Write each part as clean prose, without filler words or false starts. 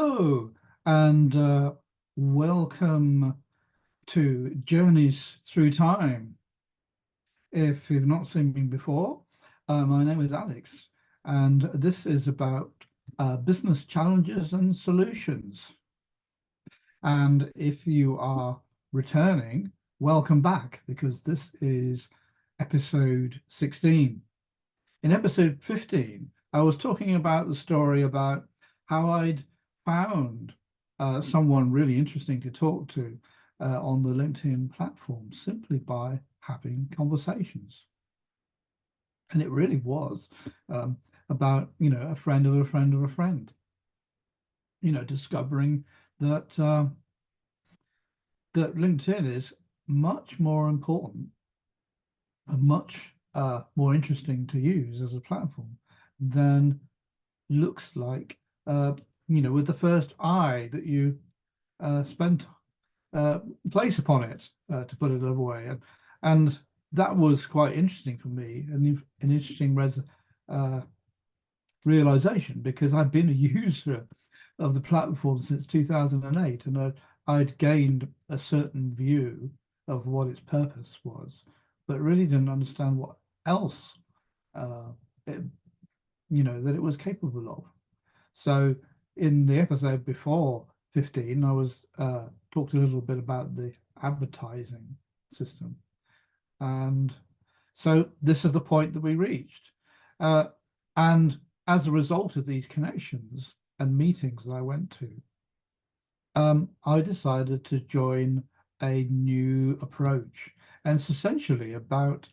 Hello, and welcome to Journeys Through Time. If you've not seen me before, my name is Alex, and this is about business challenges and solutions. And if you are returning, welcome back, because this is episode 16. In episode 15, I was talking about the story about how I'd found someone really interesting to talk to on the LinkedIn platform simply by having conversations. And it really was about, a friend of a friend of a friend, discovering that that LinkedIn is much more important and much more interesting to use as a platform than looks like, with the first eye that you spent place upon it, to put it another way. And that was quite interesting for me, an interesting realization, because I've been a user of the platform since 2008, and I'd gained a certain view of what its purpose was, but really didn't understand what else it, that it was capable of. So in the episode before 15, I was talked a little bit about the advertising system. And so this is the point that we reached. And as a result of these connections and meetings that I went to, I decided to join a new approach. And it's essentially about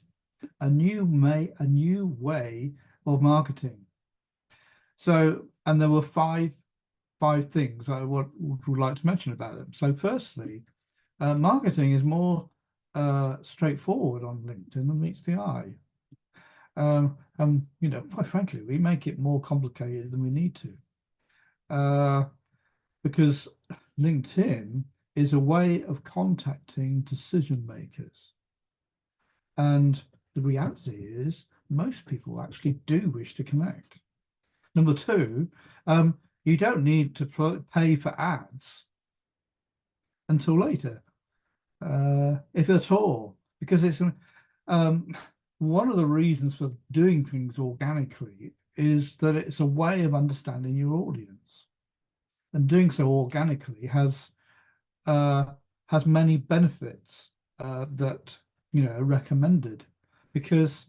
a new way of marketing. So, and there were five things I would like to mention about them. So firstly, marketing is more straightforward on LinkedIn than meets the eye. And, quite frankly, we make it more complicated than we need to. Because LinkedIn is a way of contacting decision makers. And the reality is most people actually do wish to connect. Number two, you don't need to pay for ads until later, if at all, because it's one of the reasons for doing things organically is that it's a way of understanding your audience, and doing so organically has many benefits that are recommended, because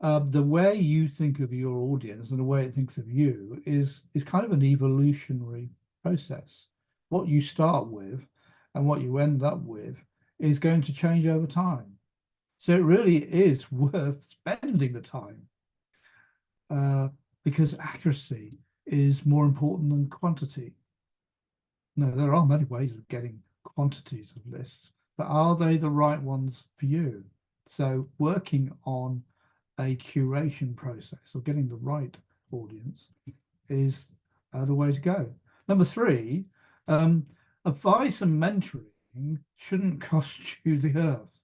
the way you think of your audience and the way it thinks of you is kind of an evolutionary process. What you start with and what you end up with is going to change over time. So it really is worth spending the time, because accuracy is more important than quantity. No, there are many ways of getting quantities of lists, but are they the right ones for you? So working on a curation process or getting the right audience is the way to go. Number three, advice and mentoring shouldn't cost you the earth.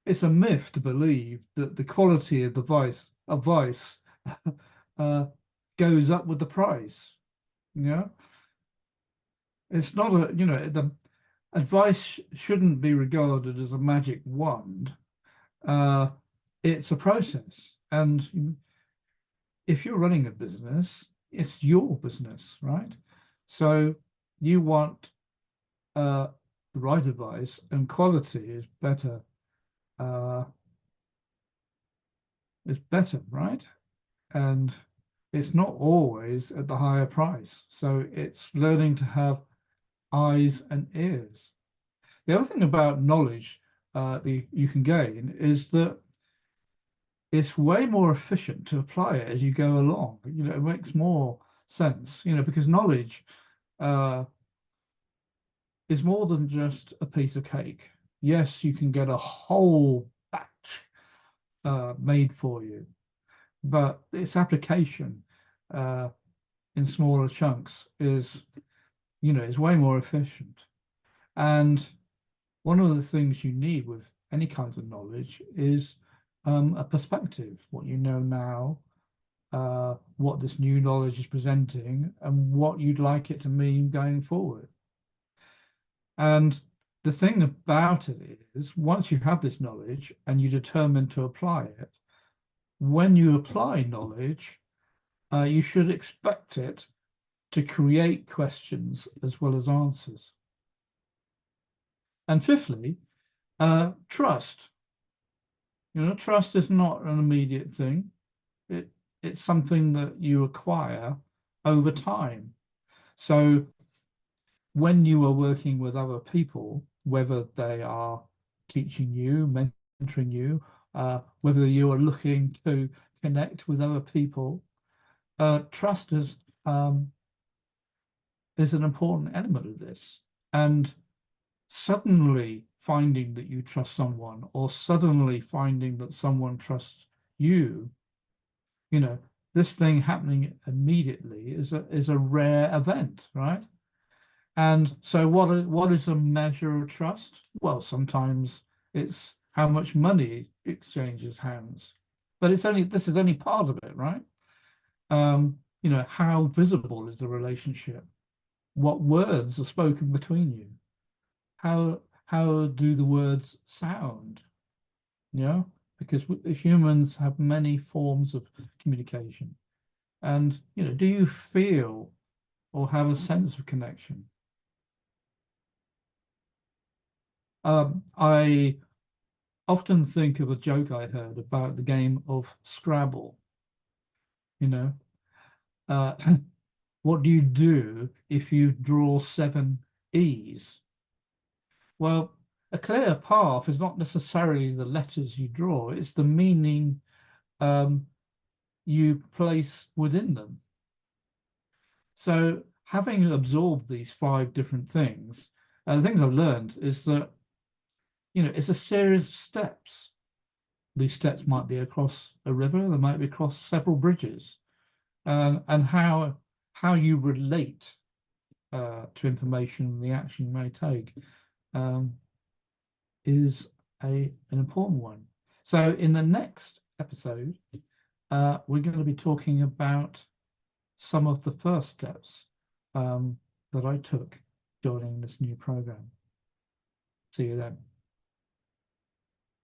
It's a myth to believe that the quality of the advice goes up with the price. It's not the advice shouldn't be regarded as a magic wand. It's a process, and if you're running a business, it's your business, right? So you want the right advice, and quality is better. Is better, right? And it's not always at the higher price. So it's learning to have eyes and ears. The other thing about knowledge you can gain is that it's way more efficient to apply it as you go along. It makes more sense, because knowledge is more than just a piece of cake. Yes, you can get a whole batch made for you, but its application in smaller chunks is way more efficient. And one of the things you need with any kinds of knowledge is a perspective, what you know now, what this new knowledge is presenting and what you'd like it to mean going forward. And the thing about it is, once you have this knowledge and you determine to apply it, when you apply knowledge, you should expect it to create questions as well as answers. And fifthly, trust. Trust is not an immediate thing. It's something that you acquire over time. So when you are working with other people, whether they are teaching you, mentoring you, whether you are looking to connect with other people, trust is an important element of this. And suddenly finding that you trust someone, or suddenly finding that someone trusts you, this thing happening immediately is a rare event, right? And so what is a measure of trust? Well, sometimes it's how much money exchanges hands, but this is only part of it, right? How visible is the relationship? What words are spoken between you? How do the words sound? Because humans have many forms of communication. And, do you feel or have a sense of connection? I often think of a joke I heard about the game of Scrabble. Uh, what do you do if you draw 7 E's? Well, a clear path is not necessarily the letters you draw, it's the meaning you place within them. So having absorbed these 5 different things, the things I've learned is that, it's a series of steps. These steps might be across a river, they might be across several bridges, and how you relate to information and the action you may take is an important one. So in the next episode, we're going to be talking about some of the first steps that I took during this new program. See you then.